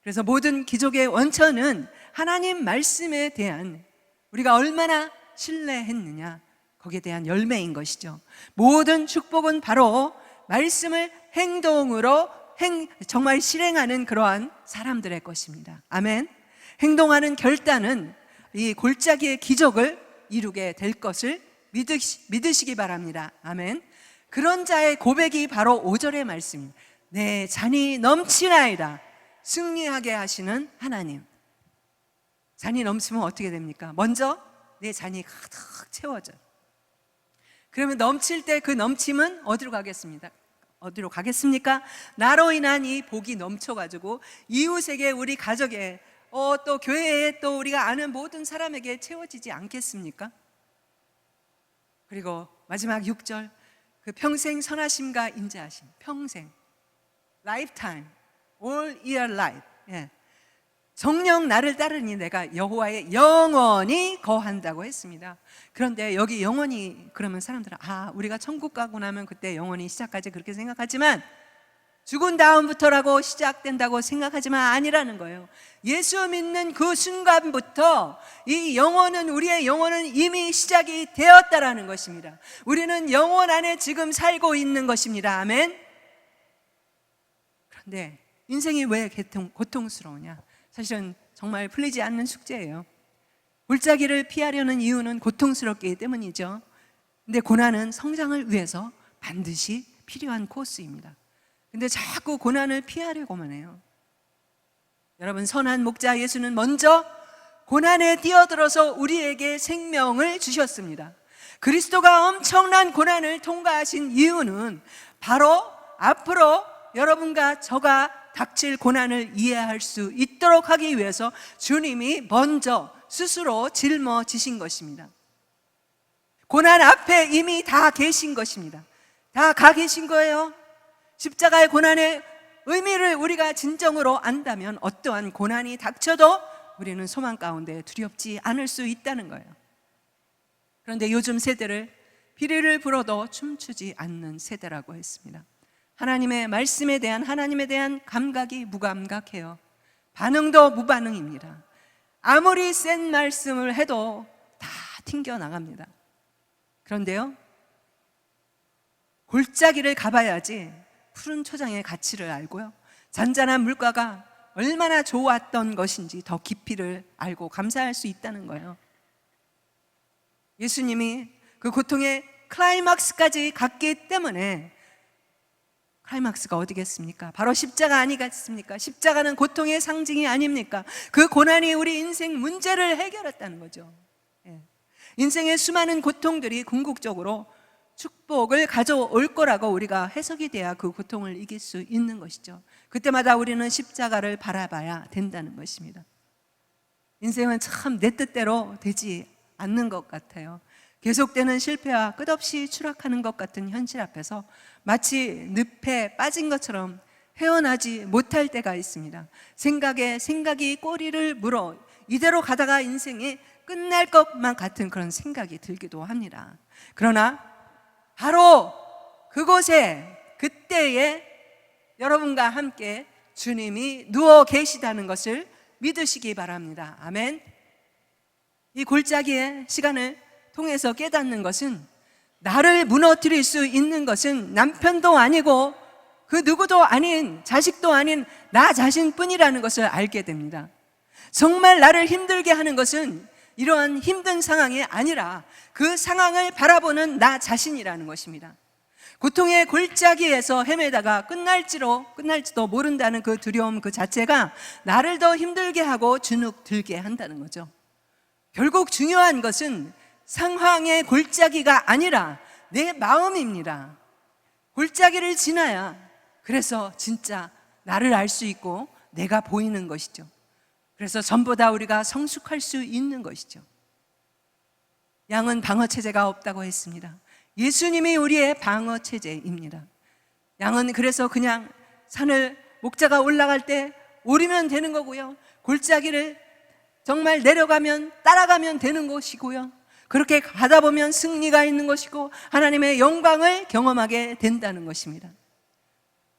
그래서 모든 기적의 원천은 하나님 말씀에 대한 우리가 얼마나 신뢰했느냐, 거기에 대한 열매인 것이죠. 모든 축복은 바로 말씀을 행동으로 정말 실행하는 그러한 사람들의 것입니다. 아멘. 행동하는 결단은 이 골짜기의 기적을 이루게 될 것을 믿으시기 바랍니다. 아멘. 그런 자의 고백이 바로 5절의 말씀입니다. 내 잔이 넘치나이다. 승리하게 하시는 하나님. 잔이 넘치면 어떻게 됩니까? 먼저 내 잔이 가득 채워져요. 그러면 넘칠 때 그 넘침은 어디로 가겠습니까? 나로 인한 이 복이 넘쳐가지고 이웃에게, 우리 가족에, 또 교회에, 또 우리가 아는 모든 사람에게 채워지지 않겠습니까? 그리고 마지막 6절, 그 평생 선하심과 인자하심, 평생, lifetime, all year life. 예. 정녕 나를 따르니 내가 여호와의 영원히 거한다고 했습니다. 그런데 여기 영원히 그러면 사람들은 우리가 천국 가고 나면 그때 영원히 시작하지, 그렇게 생각하지만 죽은 다음부터라고 시작된다고 생각하지만 아니라는 거예요. 예수 믿는 그 순간부터 이 영혼은, 우리의 영혼은 이미 시작이 되었다라는 것입니다. 우리는 영혼 안에 지금 살고 있는 것입니다. 아멘. 그런데 인생이 왜 고통스러우냐? 사실은 정말 풀리지 않는 숙제예요. 골짜기를 피하려는 이유는 고통스럽기 때문이죠. 근데 고난은 성장을 위해서 반드시 필요한 코스입니다. 근데 자꾸 고난을 피하려고만 해요. 여러분, 선한 목자 예수는 먼저 고난에 뛰어들어서 우리에게 생명을 주셨습니다. 그리스도가 엄청난 고난을 통과하신 이유는 바로 앞으로 여러분과 저가 닥칠 고난을 이해할 수 있도록 하기 위해서 주님이 먼저 스스로 짊어지신 것입니다. 고난 앞에 이미 다 계신 것입니다. 다 가 계신 거예요. 십자가의 고난의 의미를 우리가 진정으로 안다면 어떠한 고난이 닥쳐도 우리는 소망 가운데 두렵지 않을 수 있다는 거예요. 그런데 요즘 세대를 피리를 불어도 춤추지 않는 세대라고 했습니다. 하나님의 말씀에 대한, 하나님에 대한 감각이 무감각해요. 반응도 무반응입니다. 아무리 센 말씀을 해도 다 튕겨나갑니다. 그런데요, 골짜기를 가봐야지 푸른 초장의 가치를 알고요, 잔잔한 물가가 얼마나 좋았던 것인지 더 깊이를 알고 감사할 수 있다는 거예요. 예수님이 그 고통의 클라이막스까지 갔기 때문에, 클라이막스가 어디겠습니까? 바로 십자가 아니겠습니까? 십자가는 고통의 상징이 아닙니까? 그 고난이 우리 인생 문제를 해결했다는 거죠. 인생의 수많은 고통들이 궁극적으로 축복을 가져올 거라고 우리가 해석이 돼야 그 고통을 이길 수 있는 것이죠. 그때마다 우리는 십자가를 바라봐야 된다는 것입니다. 인생은 참 내 뜻대로 되지 않는 것 같아요. 계속되는 실패와 끝없이 추락하는 것 같은 현실 앞에서 마치 늪에 빠진 것처럼 헤어나지 못할 때가 있습니다. 생각이 꼬리를 물어 이대로 가다가 인생이 끝날 것만 같은 그런 생각이 들기도 합니다. 그러나 바로 그곳에, 그때에 여러분과 함께 주님이 누워 계시다는 것을 믿으시기 바랍니다. 아멘. 이 골짜기의 시간을 통해서 깨닫는 것은 나를 무너뜨릴 수 있는 것은 남편도 아니고 그 누구도 아닌, 자식도 아닌 나 자신뿐이라는 것을 알게 됩니다. 정말 나를 힘들게 하는 것은 이러한 힘든 상황이 아니라 그 상황을 바라보는 나 자신이라는 것입니다. 고통의 골짜기에서 헤매다가 끝날지도 모른다는 그 두려움 그 자체가 나를 더 힘들게 하고 주눅 들게 한다는 거죠. 결국 중요한 것은 상황의 골짜기가 아니라 내 마음입니다. 골짜기를 지나야 그래서 진짜 나를 알 수 있고 내가 보이는 것이죠. 그래서 전보다 우리가 성숙할 수 있는 것이죠. 양은 방어체제가 없다고 했습니다. 예수님이 우리의 방어체제입니다. 양은 그래서 그냥 산을 목자가 올라갈 때 오르면 되는 거고요, 골짜기를 정말 내려가면 따라가면 되는 것이고요, 그렇게 가다 보면 승리가 있는 것이고 하나님의 영광을 경험하게 된다는 것입니다.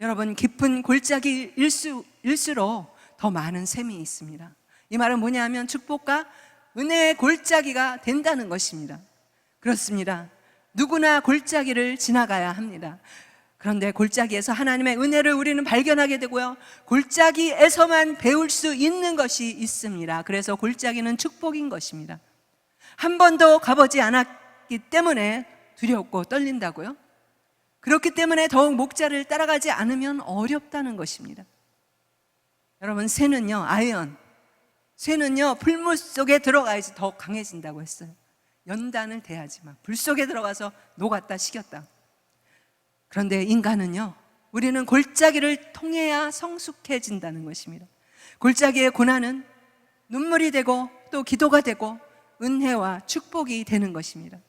여러분, 깊은 골짜기일수록 더 많은 셈이 있습니다. 이 말은 뭐냐면 축복과 은혜의 골짜기가 된다는 것입니다. 그렇습니다. 누구나 골짜기를 지나가야 합니다. 그런데 골짜기에서 하나님의 은혜를 우리는 발견하게 되고요, 골짜기에서만 배울 수 있는 것이 있습니다. 그래서 골짜기는 축복인 것입니다. 한 번도 가보지 않았기 때문에 두렵고 떨린다고요? 그렇기 때문에 더욱 목자를 따라가지 않으면 어렵다는 것입니다. 여러분, 새는요, 새는요 풀물 속에 들어가야지 더 강해진다고 했어요. 연단을 대하지 마. 불 속에 들어가서 녹았다 식였다. 그런데 인간은요, 우리는 골짜기를 통해야 성숙해진다는 것입니다. 골짜기의 고난은 눈물이 되고 또 기도가 되고 은혜와 축복이 되는 것입니다.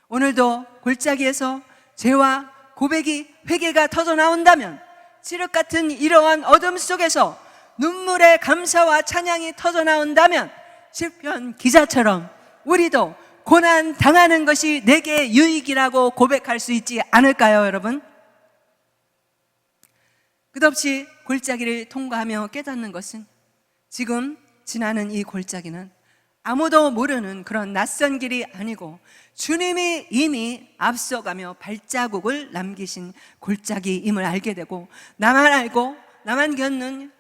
오늘도 골짜기에서 죄와 고백이, 회개가 터져 나온다면, 칠흑 같은 이러한 어둠 속에서 눈물의 감사와 찬양이 터져 나온다면, 시편 기자처럼 우리도 고난 당하는 것이 내게 유익이라고 고백할 수 있지 않을까요, 여러분? 끝없이 골짜기를 통과하며 깨닫는 것은, 지금 지나는 이 골짜기는 아무도 모르는 그런 낯선 길이 아니고 주님이 이미 앞서가며 발자국을 남기신 골짜기임을 알게 되고, 나만 알고 나만 겪는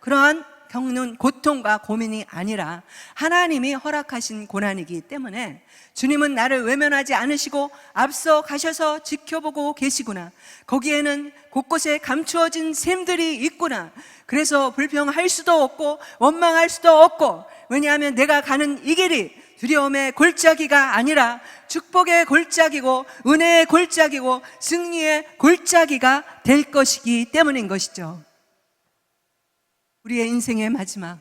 고통과 고민이 아니라 하나님이 허락하신 고난이기 때문에 주님은 나를 외면하지 않으시고 앞서 가셔서 지켜보고 계시구나, 거기에는 곳곳에 감추어진 셈들이 있구나, 그래서 불평할 수도 없고 원망할 수도 없고, 왜냐하면 내가 가는 이 길이 두려움의 골짜기가 아니라 축복의 골짜기고 은혜의 골짜기고 승리의 골짜기가 될 것이기 때문인 것이죠. 우리의 인생의 마지막,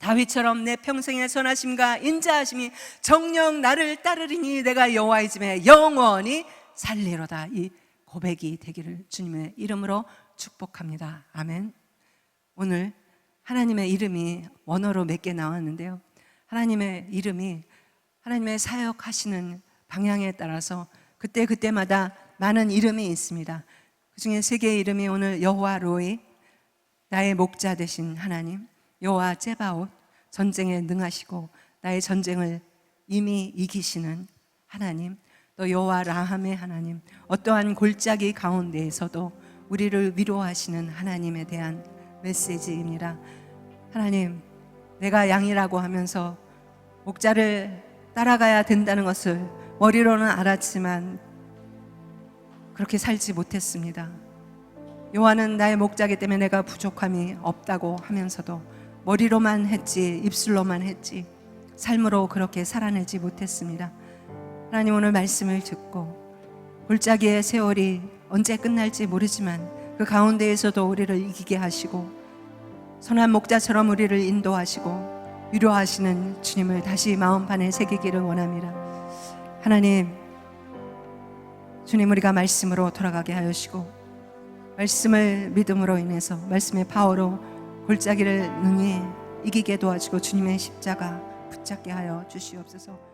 다윗처럼 내 평생의 선하심과 인자하심이 정녕 나를 따르리니 내가 여호와의 집에 영원히 살리로다, 이 고백이 되기를 주님의 이름으로 축복합니다. 아멘. 오늘 하나님의 이름이 원어로 몇 개 나왔는데요, 하나님의 이름이 하나님의 사역하시는 방향에 따라서 그때마다 많은 이름이 있습니다. 그 중에 3개의 이름이 오늘 여호와 로이, 나의 목자 되신 하나님, 여호와 제바옷, 전쟁에 능하시고 나의 전쟁을 이미 이기시는 하나님, 또 여호와 라함의 하나님, 어떠한 골짜기 가운데에서도 우리를 위로하시는 하나님에 대한 메시지입니다. 하나님, 내가 양이라고 하면서 목자를 따라가야 된다는 것을 머리로는 알았지만 그렇게 살지 못했습니다. 여호와는 나의 목자이기 때문에 내가 부족함이 없다고 하면서도 머리로만 했지, 입술로만 했지, 삶으로 그렇게 살아내지 못했습니다. 하나님, 오늘 말씀을 듣고 골짜기의 세월이 언제 끝날지 모르지만 그 가운데에서도 우리를 이기게 하시고 선한 목자처럼 우리를 인도하시고 위로하시는 주님을 다시 마음판에 새기기를 원합니다. 하나님, 주님, 우리가 말씀으로 돌아가게 하시고 말씀을 믿음으로 인해서 말씀의 파워로 골짜기를 능히 이기게 도와주고 주님의 십자가 붙잡게 하여 주시옵소서.